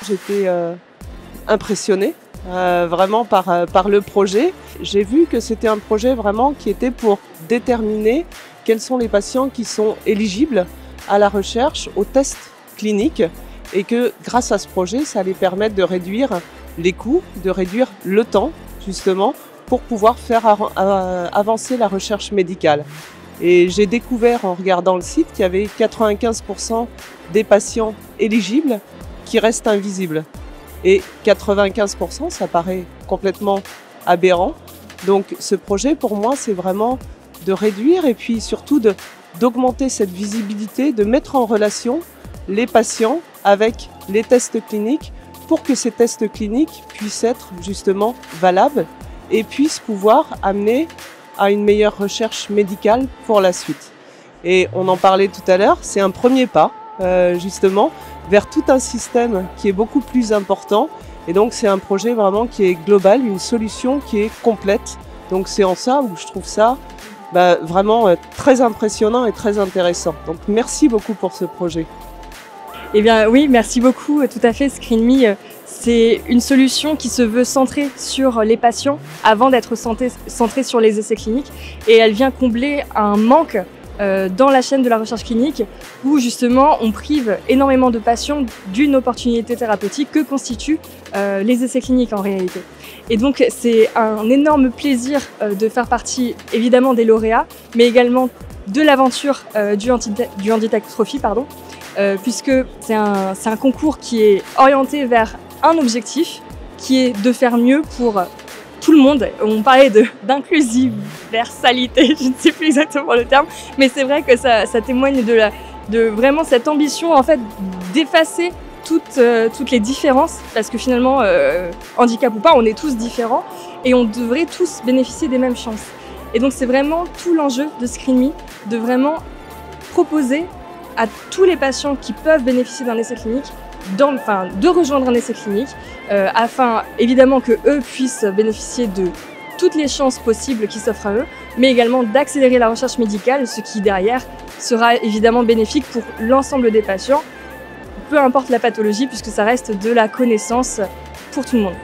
j'étais impressionnée vraiment par le projet. J'ai vu que c'était un projet vraiment qui était pour déterminer quels sont les patients qui sont éligibles à la recherche, aux tests cliniques, et que grâce à ce projet, ça allait permettre de réduire les coûts, de réduire le temps justement pour pouvoir faire avancer la recherche médicale. Et j'ai découvert en regardant le site qu'il y avait 95% des patients éligibles qui restent invisibles. Et 95%, ça paraît complètement aberrant. Donc ce projet, pour moi, c'est vraiment de réduire et puis surtout d'augmenter cette visibilité, de mettre en relation les patients avec les tests cliniques pour que ces tests cliniques puissent être justement valables et puissent pouvoir amener à une meilleure recherche médicale pour la suite. Et on en parlait tout à l'heure, c'est un premier pas justement vers tout un système qui est beaucoup plus important. Et donc c'est un projet vraiment qui est global, une solution qui est complète. Donc c'est en ça où je trouve ça vraiment très impressionnant et très intéressant. Donc merci beaucoup pour ce projet. Eh bien oui, merci beaucoup, tout à fait. ScreenMe, c'est une solution qui se veut centrée sur les patients avant d'être centrée sur les essais cliniques. Et elle vient combler un manque dans la chaîne de la recherche clinique où justement on prive énormément de patients d'une opportunité thérapeutique que constituent les essais cliniques en réalité. Et donc c'est un énorme plaisir de faire partie évidemment des lauréats, mais également de l'aventure du Handitech Trophy, puisque c'est un concours qui est orienté vers un objectif qui est de faire mieux pour tout le monde. On parlait d'inclusiversalité, je ne sais plus exactement le terme, mais c'est vrai que ça témoigne de vraiment cette ambition en fait d'effacer toutes les différences, parce que finalement, handicap ou pas, on est tous différents et on devrait tous bénéficier des mêmes chances. Et donc c'est vraiment tout l'enjeu de ScreenMe, de vraiment proposer à tous les patients qui peuvent bénéficier d'un essai clinique de rejoindre un essai clinique afin évidemment que eux puissent bénéficier de toutes les chances possibles qui s'offrent à eux, mais également d'accélérer la recherche médicale, ce qui derrière sera évidemment bénéfique pour l'ensemble des patients, peu importe la pathologie, puisque ça reste de la connaissance pour tout le monde.